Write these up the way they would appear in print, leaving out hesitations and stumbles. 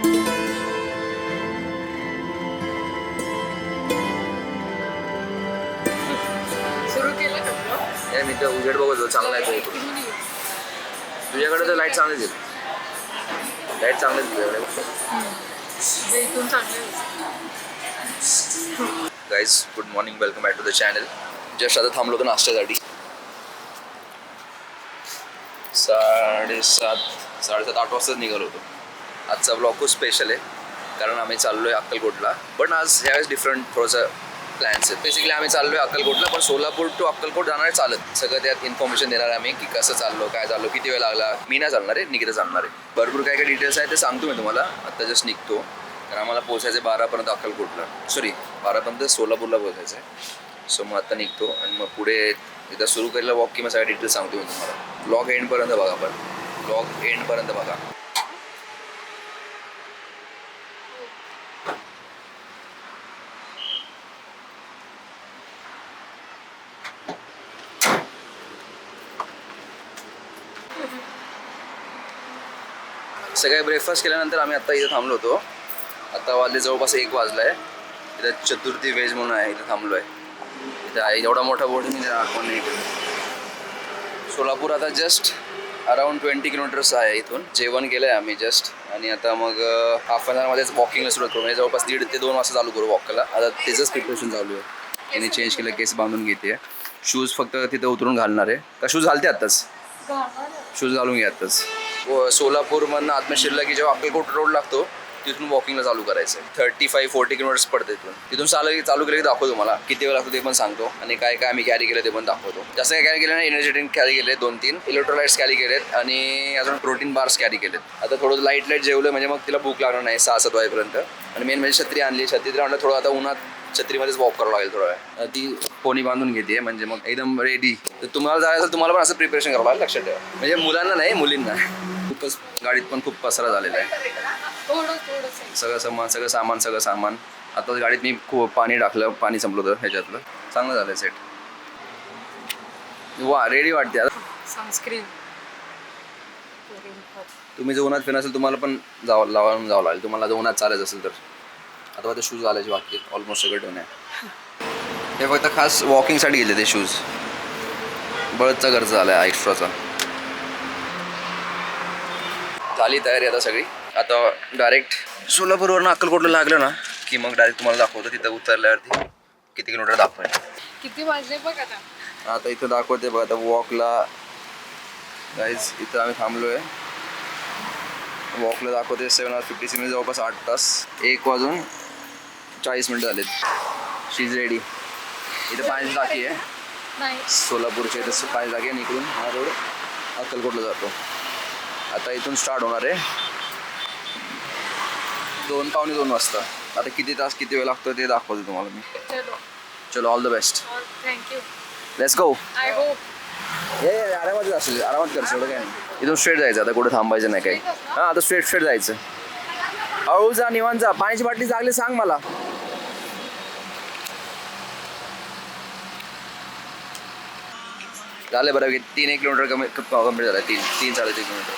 मी तर उजेड बघत होतो, चांगला आहे तो. तुझ्याकडे तर लाईट चांगली दिली, लाईट चांगली तुझ्याकडे. Guys good morning, welcome back to the channel. Just आता थांबलो होतो नाश्त्यासाठी. 7:30-8 वाजताच निघालो होतो. आजचा ब्लॉग खूप स्पेशल आहे कारण आम्ही चाललो आहे अक्कलकोटला. पण आज ह्यावेळेस डिफरंट थोडंसं प्लॅन्स आहेत. बेसिकली आम्ही चाललो आहे अक्कलकोटला, पण सोलापूर टू अक्कलकोट जाणार आहे चालत. सगळं त्यात इन्फॉर्मेशन देणार आहे आम्ही की कसं चाललो, काय चाललो, किती वेळ लागला. मी नाही चालणार आहे, निकिता चालणार आहे. भरपूर काय काय डिटेल्स आहे ते सांगतो मी तुम्हाला. आत्ता जस्ट निघतो कारण आम्हाला पोहोचायचं आहे 12पर्यंत अक्कलकोटला. 12पर्यंत सोलापूरला पोहोचायचं आहे. सो मग आत्ता निघतो आणि मग पुढे एकदा सुरू केलेला वॉक की मग सगळ्या डिटेल्स सांगतो मी तुम्हाला. ब्लॉग एंडपर्यंत बघा, पण ब्लॉग एंडपर्यंत बघा. सगळे ब्रेकफास्ट केल्यानंतर आम्ही आत्ता इथं थांबलो होतो. आत्ता वाजले जवळपास 1 वाजला आहे. इथं चतुर्थी व्हेज म्हणून आहे, इथं थांबलो आहे. इथं आहे एवढा मोठा बोर्ड मी दाखवून नाही केलं. सोलापूर आता जस्ट अराऊंड 20 किलोमीटर्स आहे इथून. जेवण केलं आहे आम्ही जस्ट आणि आता मग हाफ अन आवरमध्येच वॉकिंगला सुरुवात करू. म्हणजे जवळपास 1.5 ते 2 वाजता चालू करू वॉकला. आता त्याचंच प्रिपरेशन चालू आहे. त्याने चेंज केलं, केस बांधून घेते. शूज फक्त तिथं उतरून घालणार आहे का? शूज घालते आत्ताच, शूज घालून घ्या आत्ताच. सोलापूरमधनं आतमध्ये शिरला की जेव्हा अक्कलकोट रोड लागतो तिथून वॉकिंगला चालू करायचं आहे. 35-40 किलोमीटर्स पडते तिथून चालू केलं की दाखवतो तुम्हाला. किती वेळ लागतो ते पण सांगतो आणि काय काय आम्ही कॅरी केलं ते पण दाखवतो. जास्त काय कॅरी केलं नाही, एनर्जी ड्रिंक कॅरी केले 2-3, इलेक्ट्रोलाइट्स कॅरी केलेत आणि अजून प्रोटीन बार्स कॅरी केलेत. आता थोडं लाईट जेवलं म्हणजे मग तिला भूक लागणार नाही 6-7 वाजेपर्यंत. आणि मेन म्हणजे छत्री आणली. छत्री आणलं थोडं आता उन्हात छत्रीमध्येच वॉक करावं लागेल थोडा वेळ. ती पोनी बांधून घेते म्हणजे मग एकदम रेडी. तर तुम्हाला जायचं तुम्हाला पण असं प्रिपरेशन करावं लागेल, लक्षात ठेवा. म्हणजे मुलांना नाही, मुलींना. खूपच गाडीत पण खूप पसरा झालेला आहे. सगळं सामान. आता गाडीत मी खूप पाणी टाकलं, पाणी संपलं होतं ह्याच्यातलं. चांगलं झालं सेट. वा, रेडी वाटते आता. सनस्क्रीन तुम्ही जर उन्हात फिरणार असेल तुम्हाला पण जावं लागेल. तुम्हाला जर उन्हात चालायचं असेल तर. आता ते शूज घालायचे बाकी ऑलमोस्ट सगळं ठेवून आहे. हे फक्त खास वॉकिंगसाठी गेले ते शूज. बळदचा खर्च झाला आहे एक्स्ट्राचा. झाली तयारी आता सगळी. आता डायरेक्ट सोलापूरवरून अक्कलकोटला लागलं ना की मग डायरेक्ट तुम्हाला दाखवतो तिथं उतरल्यावरती किती किलोमीटर दाखवेल. किती वाजले बघ आता इथं दाखवते बघा. आता वॉकला गाईज इथं आम्ही थांबलो आहे. वॉकला दाखवते 7:56 मिनिट, जवळपास 8 तास. 1:40 झालेत. शी इज रेडी. इथं पाण्याची टाकी आहे सोलापूरच्या. इथं पाण्याची टाकी आहे. इकडून हा रोड अक्कलकोटला जातो. आता इथून स्टार्ट होणार आहे 2-2:15 वाजता. आता किती तास किती वेळ लागतो ते दाखवतो तुम्हाला मी. चलो all the best. Thank you. Let's go. I hope हे आरामात असेल, आरामात करशील एवढं काय नाही. इथून स्ट्रेट जायचं, आता कुठे थांबायचं नाही काही. हां, आता स्ट्रेट जायचं. हळू जा, निवांत जा. पाण्याची बाटली लागली सांग मला. झालं बरं की 3-1 किलोमीटर कम्प्लीट झालं. 3-3-3.5 किलोमीटर.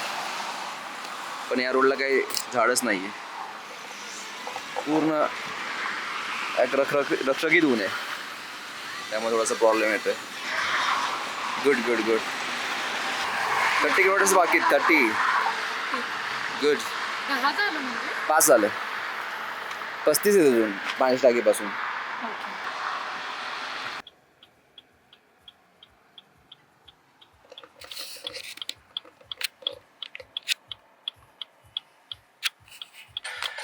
पण या रोडला काही झाडच नाही आहे. पूर्ण एक रखरखीत ऊन आहे, त्यामुळे थोडासा प्रॉब्लेम येतो आहे. गुड 30 किलोमीटर्स बाकी. 30 गुड. 5 झालं. 35 आहे अजून पाण्याच्या टाकीपासून.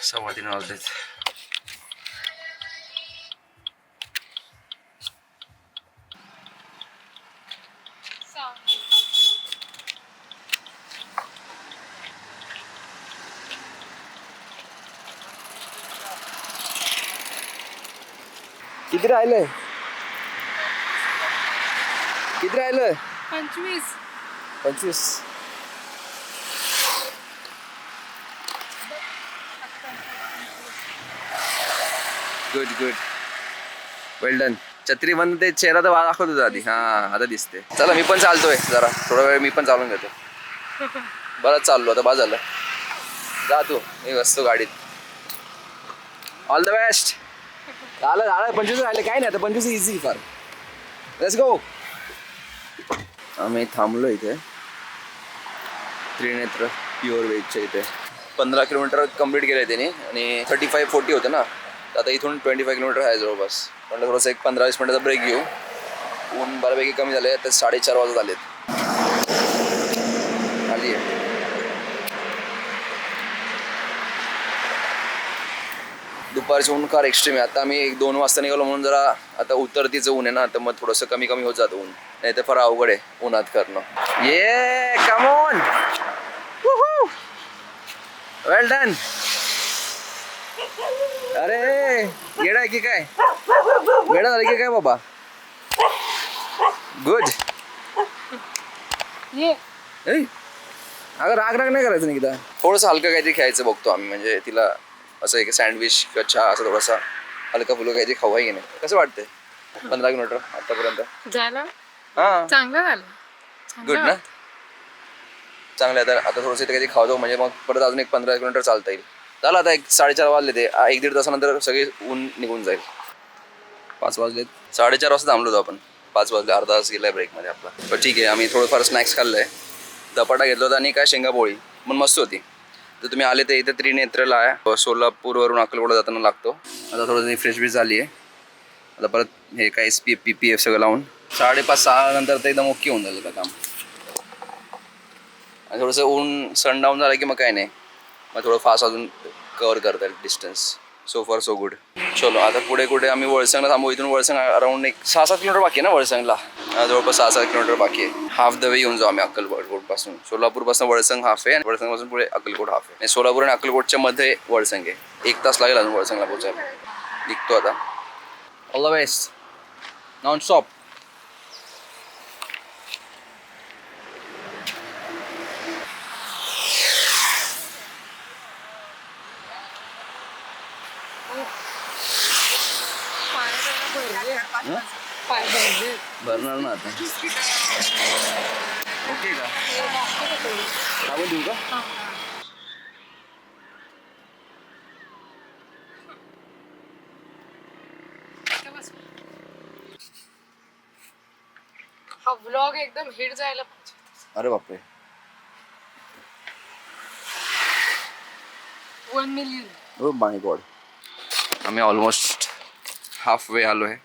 सव्वा 3 वाजलेत. किती राहिलंय? 25. गुड वेल डन. छत्री बंद. ते चेहरा तर दाखवत होता आधी. हां, आता दिसते. चला मी पण चालतोय जरा थोडा वेळ. मी पण चालून घेतो. बरंच चाललो आता. बा झालं. जा तू, मी बसतो गाडीत. All the best. झालं 25 राहिले, काय नाही आता 25 इझी फार. Let's go. आम्ही थांबलो इथे त्रिनेत्र प्युअर व्हेजच्या इथे. 15 किलोमीटर कम्प्लीट केलं आहे त्यांनी आणि 35-40 होतं ना, तर आता इथून 25 किलोमीटर आहे जवळपास. म्हटलं थोडंसं एक 15-20 मिनिटाचा ब्रेक घेऊ. ऊन बऱ्यापैकी कमी झालं आहे, तर 4:30 वाजत आलेत. आली आहे. दुपारचं ऊन फार एक्स्ट्रीम आहे. आता आम्ही 1-2 वाजता निघालो म्हणून जरा आता उतरतीचं ऊन आहे ना, तर मग थोडंसं कमी होत जातं ऊन. नाही तर फार अवघड आहे उन्हात करणं. ये कम ऑन. Well done. अरे येडा आहे की काय, वेडा झाला की काय बाबा. गुड. ये अगं राग नाही करायचं नाही एकदा. थोडंसं हलकं काहीतरी खायचं बघतो आम्ही, म्हणजे तिला असं एक सँडविच किंवा चहा असं थोडासा हलका फुलका काहीतरी खाऊ आहे की नाही. कसं वाटतंय 15 किलोमीटर आतापर्यंत? झालं हां चांगलं झालं. गुड ना. चांगलं आहे. आता थोडंसं इथे काहीतरी खावतो, म्हणजे मग परत अजून एक 15 किलोमीटर चालता येईल. झालं आता 4:30 वाजले, ते 1-1.5 तासानंतर सगळे ऊन निघून जाईल. 5 वाजलेत. 4:30 वाजता थांबलो होतो आपण. 5 वाजले, अर्धा तास गेला आहे ब्रेकमध्ये आपला. पण ठीक आहे, आम्ही थोडंफार स्नॅक्स खाल्लं आहे. धपाटा घेतला होता आणि काय शेंगापोळी पण मस्त होती. तर तुम्ही आले तर इथे त्रिनेत्रला आहे, सोलापूरवरून अक्कलकोटला जाताना लागतो. आता थोडंसं फ्रेश बीच झाली आहे. आता परत हे काय PPF सगळं लावून 5:30-6 नंतर तर एकदम ओके होऊन झालं का काम. आणि थोडंसं ऊन सनडाऊन झालं की मग काय नाही, मग थोडं फास्ट अजून कवर करता येईल डिस्टन्स. सो फार सो गुड. चलो आता पुढे कुठे आम्ही वळसंगला थांबू. इथून वळसंग अराउंड एक 6-7 किलोमीटर बाकी आहे ना वळसंगला. जवळपास 6-7 किलोमीटर बाकी आहे. हाफ द वे येऊन जाऊ आम्ही अक्कलकोटपासून. सोलापूरपासून वळसंग हाफ आहे आणि वळसंगपासून पुढे अक्कलकोट हाफ आहे. आणि सोलापूर आणि अक्कलकोटच्या मध्ये वळसंग आहे. 1 तास लागेल अजून वळसंगला पोहोचायला. निघतो आता. All the best. Non stop. पाय भरले. भरणार ना आता. ओके का आपण देऊ का? हा व्लॉग एकदम हिट जायला पाहिजे. अरे बापरे. 1 मिलियन. Oh my God. आम्ही ऑलमोस्ट हाफ वे आलो आहे.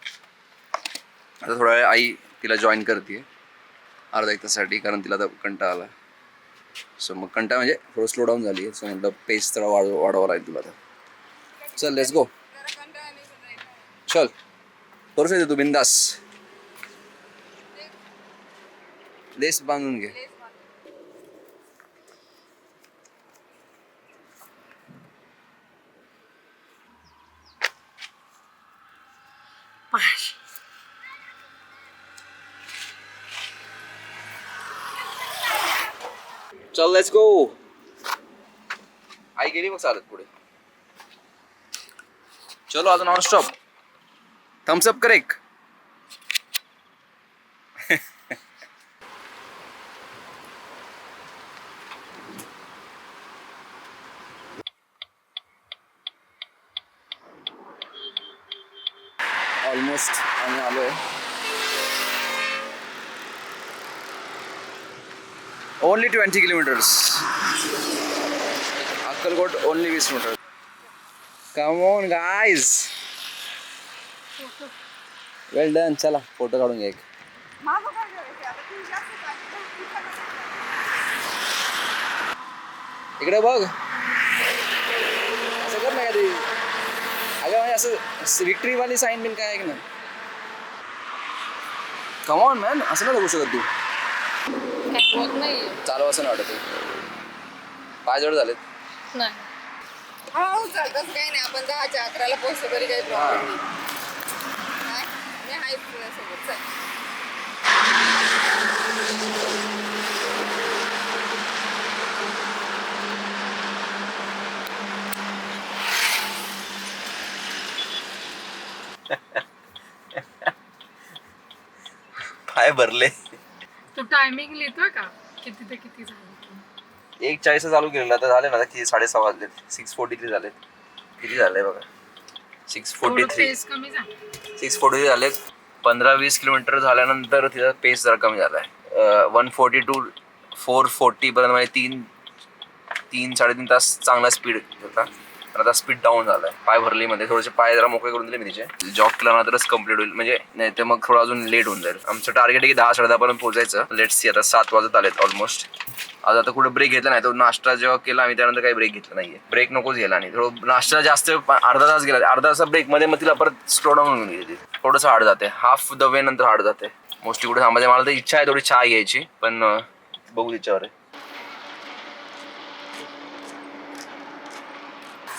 आता थोडा वेळ आई तिला जॉईन करते अर्धा 1 तासासाठी, कारण तिला आता कंटाळा आला. सो मग कंटाळा म्हणजे थोडं स्लो डाऊन झाली आहे. सो म्हटलं पेस थोडा वाढवावा लागेल तुला आता. चल लेट्स गो. चल करू शकते तू बिंदास. लेस बांधून घे. चल लेट्स गो. आई गेली मग चालत पुढे. चलो आता नॉन स्टॉप. थम्स अप कर एक. ऑलमोस्ट आम्ही आलो आहे. Only 20 kilometres. Akkalkot only 20 metre. Come on guys. Well done. चला फोटो काढून घ्या एक. इकडे बघ. असं कर ना कधी. अगं म्हणजे असं विक्ट्रीवाली साईन बिन काय आहे की नाही. Come on man. असं नाही बघू शकत तू. होत नाहीये. चालू असं नाही वाटत. पाय जड झालेत. नाही. हो चालतंच काही नाही. आपण 10-11 पोहोचतो तरी काही प्रॉब्लेम नाही. मी आहेच तुझ्यासोबत. चल. पाय भरले. तू टायमिंग लिहितोय का किती ते किती झालं? 1:40 चालू केलेलं आता झाले ना किती 6:30 वाजलेत 6:43 झालेत. किती झालंय बघा 6:43 पेस कमी झाला. 6:43 झालेत. 15-20 किलोमीटर झाल्यानंतर तिचा पेस जरा कमी झालाय. 142 440 पर्यंत म्हणजे 3-3.5 तास चांगला स्पीड होता. पण आता स्पीड डाऊन झालाय. पाय भरले मध्ये थोडेसे पाय जरा मोकळे करून दिले मी तिचे. जॉग केला ना तरच कम्प्लीट होईल म्हणजे नाही तर मग थोडं अजून लेट होऊन जाईल. आमचं टार्गेट आहे की 10-10:30 पर्यंत पोहोचायचं. लेट्स सी आता 7 वाजत आलेत ऑलमोस्ट. आज आता कुठे ब्रेक घेतला नाही. तो नाश्ता जेव्हा केला आम्ही त्यानंतर काही ब्रेक घेतला नाहीये. ब्रेक नकोच गेला आणि थोडं नाश्ता जास्त अर्धा तास गेला. अर्धा तास ब्रेक मध्ये मग तिला परत स्लो डाऊन होऊन गेली. थोडंसं हार्ड जाते. हाफ द वे नंतर हार्ड जाते. मोस्टली कुठे थांबायचं मला तर इच्छा आहे थोडी चहा घ्यायची पण बघू तिच्यावर आहे.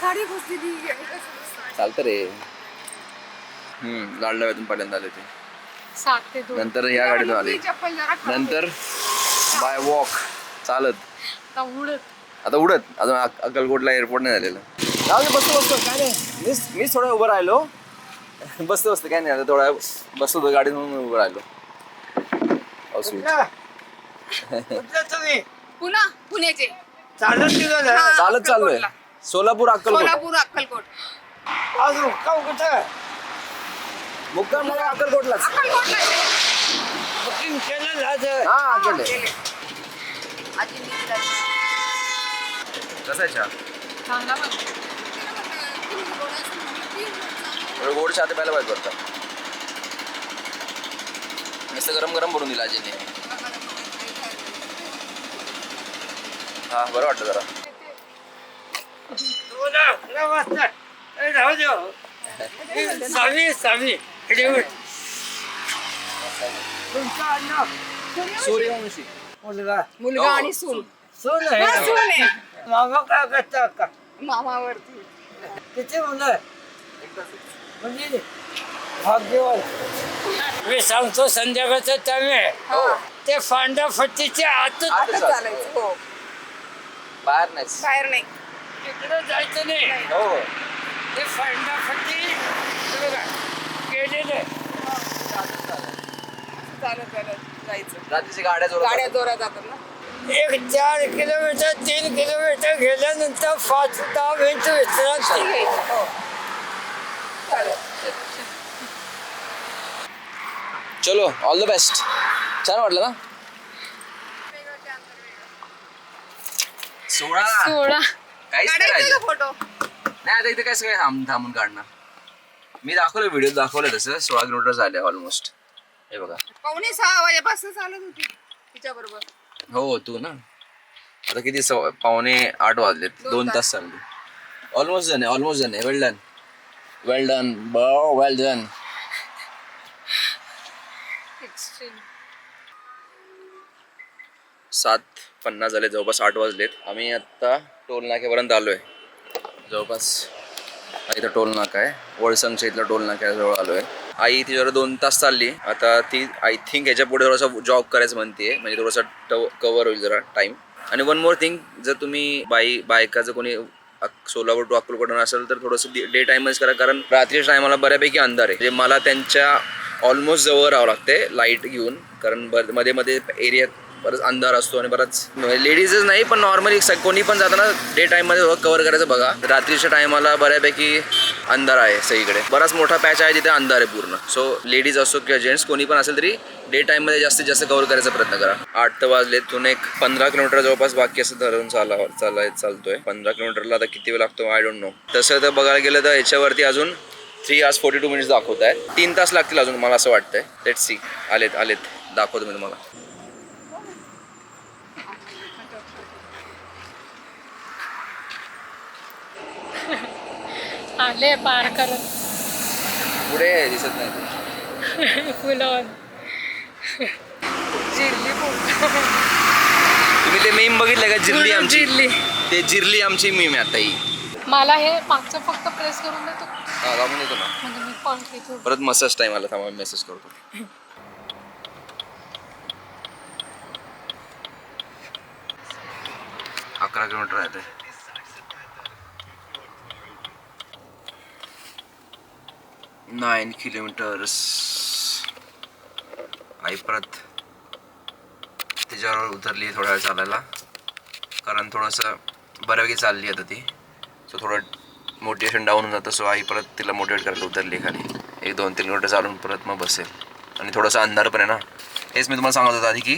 साडी घुसली ती चालतं रे. लाडल्यातून पहिल्यांदा आले ते 7 ते 2. नंतर ह्या गाडीतून आले. चप्पल जरा नंतर बाय वॉक चालत आता उडत. आता उडत अजून अक्कलकोटला एअरपोर्ट नाही झालेलं. बसतो काय नाही मीच थोडा उभं राहिलो. बसतो काय नाही आता थोडा बसतो होतो गाडीत म्हणून उभं राहिलो. पुन्हा पुण्याचे चालत चाललोय सोलापूर अक्कलकोट. सोलापूर अक्कलकोट मुक्काम मला अक्कलकोटलाच. अक्कलकोटला हा केलंय. कसं आहे चहा? चांगला बघ. गोड चहा ते प्यायला पाहिजे होता. नुसतं गरम गरम भरून दिला आजीने. हा बरं वाटतं जरा. सूर्यवंशी मुलगा आणि सून मामा काय करता का मामावरती किती मुलं म्हणजे भाग्यवान मी सांगतो संध्याकाळचं टाइम आहे ते फांडाफट्टीच्या आतच आता चालायचं हो बाहेर नाही. बाहेर नाही तिकडे जायचं नाही हो ते फांडाफट्टी बघा गेलेले चालत जायचं रात्रीची गाड्या गाड्या जोरात जातात ना. 4 किलोमीटर 3 किलोमीटर गेल्यानंतर 5-10 मिनिटं विश्रांती घ्यायचं हो चालेल. चलो ऑल द बेस्ट. छान वाटलं ना? 16 काहीच नाही राहिलं. फोटो नाही आता इथे काय सगळे थांबून काढणार. मी दाखवलं व्हिडिओ दाखवलं तसं 16 किलोमीटर झाले ऑलमोस्ट. हे बघा 5:45 वाजेपासून चालत होती तिच्या बरोबर. हो तू ना आता किती 7:45 वाजलेत. 2 तास चालले. ऑलमोस्ट झाले. वेल डन वेल डन. एक्स्ट्रीम. 7:50 झाले जवळपास 8 वाजलेत. आम्ही आत्ता टोल नाक्यापर्यंत आलोय. जवळपास इथं टोल नाका आहे. वळसंगच्या इथला टोल नाक्याजवळ आलोय. आई तिच्यावर 2 तास चालली. आता ती आय थिंक ह्याच्या पुढे थोडासा जॉब करायचं म्हणते म्हणजे थोडासा कव्हर होईल जरा टाइम. आणि वन मोर थिंग जर तुम्ही बायकाचं कोणी सोलापूर टू अक्कलकोट असेल तर थोडंसं डे टाइमच करा कारण रात्रीच्या टायमाला बऱ्यापैकी अंधार आहे. म्हणजे मला त्यांच्या ऑलमोस्ट जवळ राहावं लागते लाईट घेऊन कारण मध्ये मध्ये एरियात बरंच अंधार असतो आणि बराच लेडीजच नाही पण नॉर्मली कोणी पण जाताना डे टाईममध्ये कव्हर करायचं बघा. रात्रीच्या टायमाला बऱ्यापैकी अंधार आहे सगळीकडे. बराच मोठा पॅच आहे जिथे अंधार आहे पूर्ण. सो लेडीज असो किंवा जेंट्स कोणी पण असेल तरी डे टाईममध्ये जास्तीत जास्त कव्हर करायचा प्रयत्न करा. 8 तर वाजले. तिथून एक 15 किलोमीटर जवळपास बाकी असं धरून चालतोय. 15 किलोमीटरला आता किती वेळ लागतो आय डोंट नो. तसं तर बघायला गेलं तर याच्यावरती अजून 3 hours 42 minutes दाखवत आहे. 3 तास लागतील अजून मला असं वाटतंय. Let's see. आलेत दाखवतो मी तुम्हाला. आले पार करत पुढे दिसत नाही. फुलावर जिरली तुम्ही ते मीम बघितलं का जिरली आमची? जिरली. ते जिरली आमची मीम आहे आता ही. मला हे मागचं फक्त प्रेस करून देतो हा दाबून येतो ना. म्हणजे मी पण घेतो. परत मसाज टाइम आला थांबा मेसेज करतो. अकरा किलोमीटर आहे ते. 9 किलोमीटर्स. आई परत त्याच्यावर उतरली थोड्या वेळ चालायला कारण थोडंसं बऱ्यापैकी चालली आता ती. सो थोडं मोटिवेशन डाऊन होऊन जातं. सो आई परत तिला मोटिवेट करायला उतरली खाली. 1-2-3 किलोमीटर चालून परत मग बसेल. आणि थोडंसं अंधार पण आहे ना. हेच मी तुम्हाला सांगत होतो आधी की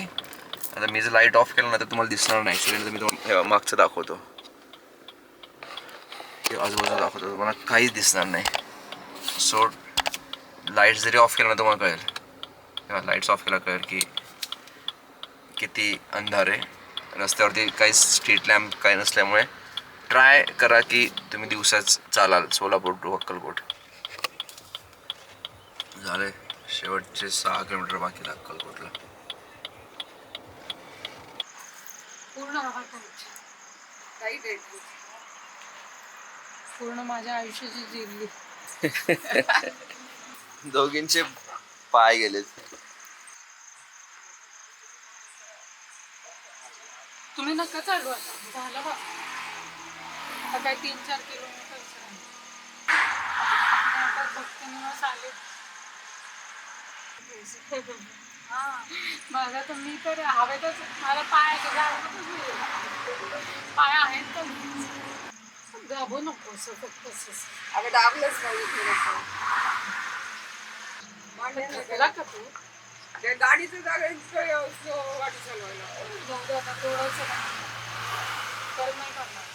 आता मी जर लाईट ऑफ केलं ना तर तुम्हाला दिसणार नाही. ॲक्च्युली मी तुम्हाला मागचं दाखवतो, आजूबाजूला दाखवतो, तुम्हाला काहीच दिसणार नाही. सो लाईट जरी ऑफ केला ना तुम्हाला कळेल, लाईट्स ऑफ केला कळेल की किती अंधार आहे. रस्त्यावरती काही स्ट्रीट लॅम्प काही नसल्यामुळे ट्राय करा की तुम्ही दिवसाच चालाल सोलापूर टू अक्कलकोट. झाले शेवटचे 6 किलोमीटर बाकी अक्कलकोटला. पूर्ण हवा खायची, राईट राईट. पूर्ण माझ्या आयुष्याची जिरली. दोघींचे पाय गेलेत. तुम्ही नका चालू आता, झालं बा. आता काय 3-4 किलोमीटर फक्त निवास आले. माझा तर मी तर हवेतच, मला पायाच्या जागेतच नाही. पाय आहेत तर दाबू नको असं फक्त असं. अगं दाबलंच पाहिजे थोडंसं. थकला का तू? त्या गाडीचं जागा इतकं गाडी चालवायला. जाऊ दे आता थोडंसं तर नाही करणार.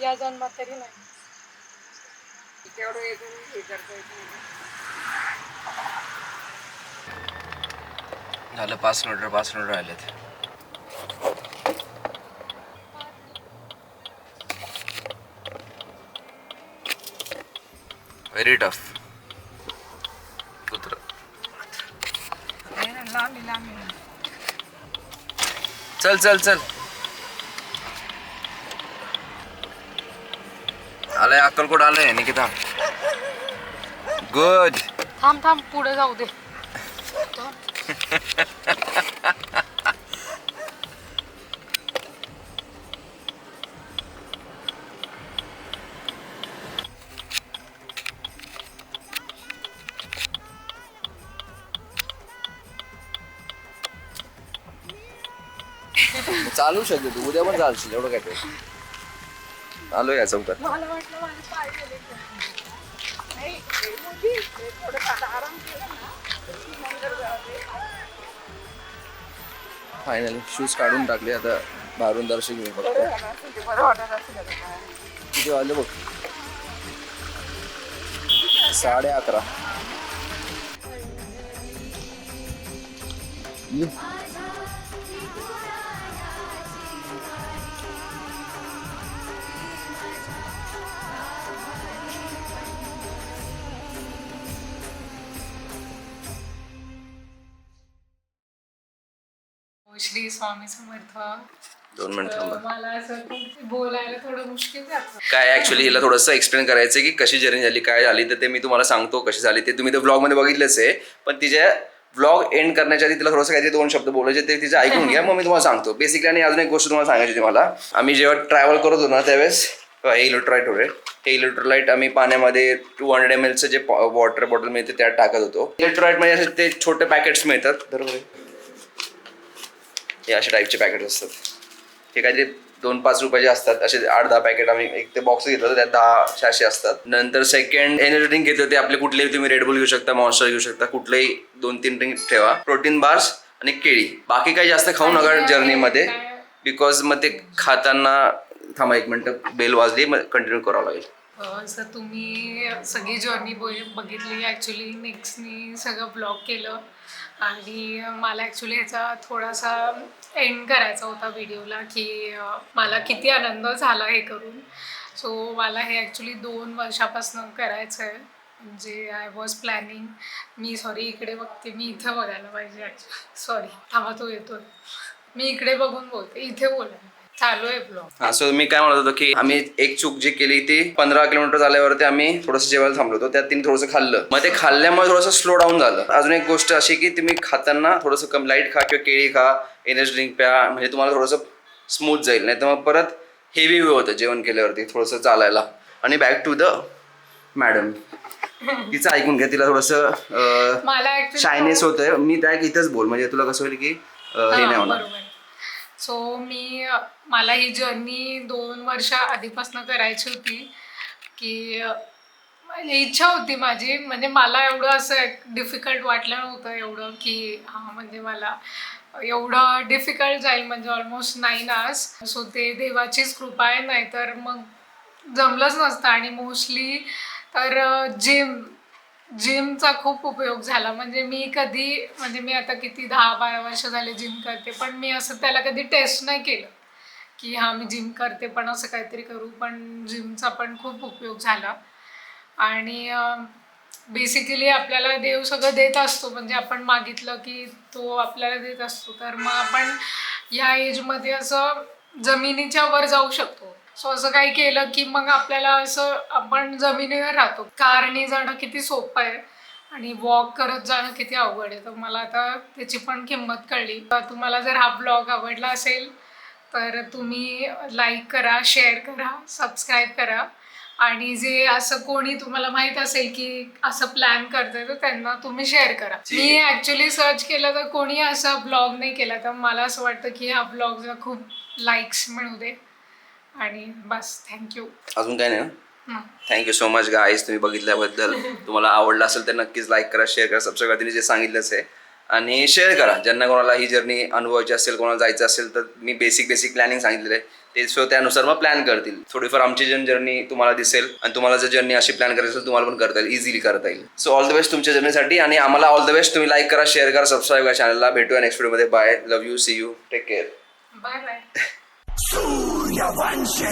या जन्मात तरी नाही. तेवढं येतं हे करता येत नाही. झालं 5 किलोमीटर राहिलेत. Very tough. कुत्र चल चल चल. आलंय अक्कलकोट आलंय निकिता. गुड. थांब थांब पुढे जाऊ दे. चालू शकते तू, उद्या पण चालशील, एवढं काय ते. आलो या चौकात. मला वाटलं माझे पाय गेले. नाही मुली थोडं आराम केला ना की नंतर जाते. फायनली शूज काढून टाकले. आता बाहेरून दर्शन घेऊ फक्त. बरं झालं असेल ते, बरं वाटत असेल आता काय. किती वाजले बघ? 11:30. श्री स्वामी समर्थ. 2 मिनिट थांबा. मला असं खूप बोलायला थोडं मुश्किल जातं. काय ऍक्च्युली हिला थोडंसं एक्सप्लेन करायचं की कशी जर्नी झाली, काय झाली, तर ते मी तुम्हाला सांगतो कशी झाली. ते तुम्ही तर ब्लॉगमध्ये बघितलंच आहे. पण तिच्या ब्लॉग एंड करण्याच्या आधी तिला थोडंसं काहीतरी 2 शब्द बोलायचे, ते तिचे ऐकून घ्या. मग मी तुम्हाला सांगतो बेसिकली. आणि अजून एक गोष्ट तुम्हाला सांगायची होती मला. आम्ही जेव्हा ट्रॅव्हल करत होतो ना त्यावेळेस हे इलेक्ट्रोलाइट होते. हे इलेक्ट्रोलाइट आम्ही पाण्यामध्ये 200 ml जे वॉटर बॉटल मिळते त्यात टाकत होतो. इलेक्ट्रोलाइट म्हणजे असे ते छोटे पॅकेट्स मिळतात. बरोबर आहे, हे अशा टाईपचे पॅकेट असतात. हे काहीतरी 2-5 रुपयाचे असतात. असे 8-10 पॅकेट आम्ही एक ते बॉक्स घेतलं होतं, त्यात 10 सॅशे असतात. नंतर सेकंड एनर्जी ड्रिंक घेतले होते आपले. कुठलेही तुम्ही रेडबुल घेऊ शकता, मॉन्स्टर घेऊ शकता, कुठलेही 2-3 ड्रिंक ठेवा. प्रोटीन बार्स आणि केळी. बाकी काही जास्त खाऊ नका जर्नीमध्ये, बिकॉज मग ते खाताना. थांबा 1 मिनिट, बेल वाजली, मग कंटिन्यू करावं लागेल. सर तुम्ही सगळी जर्नी बघितली. ॲक्च्युली नेक्स्टनी सगळं ब्लॉग केलं आणि मला ॲक्च्युली ह्याचा थोडासा एंड करायचा होता व्हिडिओला की मला किती आनंद झाला हे करून. सो मला हे ॲक्च्युली 2 वर्षापासून करायचं आहे. म्हणजे I was planning. Me sorry इकडे बघते, मी इथं बघायला पाहिजे ॲक्च्युली. सॉरी थांबा, तो येतो. मी इकडे बघून बोलते, इथे बोलायला चालू आहे ब्लॉग. हा, सो मी काय म्हणत होतो की आम्ही एक चूक जी केली ती 15 किलोमीटर झाल्यावरती आम्ही थोडंसं जेवायला थांबलो होतो. त्यात तिने थोडंसं खाल्लं. मग ते खाल्ल्यामुळे थोडंसं स्लो डाऊन झालं. अजून एक गोष्ट अशी की तुम्ही खाताना थोडंसं कम लाईट खा किंवा केळी खा, एनर्जी ड्रिंक प्या, म्हणजे तुम्हाला थोडंसं स्मूथ जाईल. नाही तर मग परत हेवी होतं जेवण केल्यावरती थोडंसं चालायला. आणि बॅक टू द मॅडम, तिचं ऐकून घ्या. तिला थोडंसं मला शायनेस होतंय. मी त्या इथंच बोल, म्हणजे तुला कसं होईल की हे नाही होणार. बरोबर. सो मला ही जर्नी 2 वर्ष आधीपासून करायची होती की म्हणजे इच्छा होती माझी, म्हणजे मला एवढं असं डिफिकल्ट वाटलं नव्हतं एवढं की हां म्हणजे मला एवढं डिफिकल्ट जाईल म्हणजे ऑलमोस्ट 9 आवर्स. सो ते देवाचीच कृपा आहे, नाही तर मग जमलंच नसतं. आणि मोस्टली तर जिमचा खूप उपयोग झाला. म्हणजे मी आता किती 10-12 वर्ष झाले जिम करते, पण मी असं त्याला कधी टेस्ट नाही केलं की हां मी जिम करते पण असं काहीतरी करू. पण जिमचा पण खूप उपयोग झाला. आणि बेसिकली आपल्याला देव सगळं देत असतो, म्हणजे आपण मागितलं की तो आपल्याला देत असतो. तर मग आपण ह्या एजमध्ये असं जमिनीच्या वर जाऊ शकतो. सो असं काही केलं की मग आपल्याला असं आपण जमिनीवर राहतो. कारने जाणं किती सोपं आहे आणि वॉक करत जाणं किती अवघड आहे. तर मला आता त्याची पण किंमत कळली. तुम्हाला जर हा ब्लॉग आवडला असेल तर तुम्ही लाईक करा, शेअर करा, सबस्क्राईब करा. आणि जे असं कोणी तुम्हाला माहित असेल की असं प्लॅन करतंय तर त्यांना तुम्ही शेअर करा. मी ऍक्च्युली सर्च केलं तर कोणी असा ब्लॉग नाही केला, तर मला असं वाटतं की ह्या ब्लॉगला खूप लाईक्स मिळू दे. आणि बस, थँक्यू. अजून काय नाही ना. थँक्यू सो मच गाईज तुम्ही बघितल्याबद्दल. तुम्हाला आवडलं असेल तर नक्कीच लाईक करा, शेअर करा, सबस्क्राईब करा. तिने जे सांगितलंच आहे. आणि शेअर करा ज्यांना कोणाला ही जर्नी अनुभवायची असेल, कोणाला जायचं असेल तर मी बेसिक प्लॅनिंग सांगितलेलं आहे ते सो त्यानुसार मग प्लॅन करतील. थोडीफार आमची जर्नी तुम्हाला दिसेल आणि तुम्हाला जर जर्नी अशी प्लॅन करायची असेल तुम्हाला पण करता येईल, इझिली करता येईल. सो ऑल द बेस्ट तुमच्या जर्नीसाठी आणि आम्हाला ऑल द बेस्ट. तुम्ही लाईक करा, शेअर करा, सबस्क्राईब करा चॅनलला. भेटूया नेक्स्ट व्हिडिओमध्ये. Bye, love you, see you, take care. Bye bye. Suryavanshi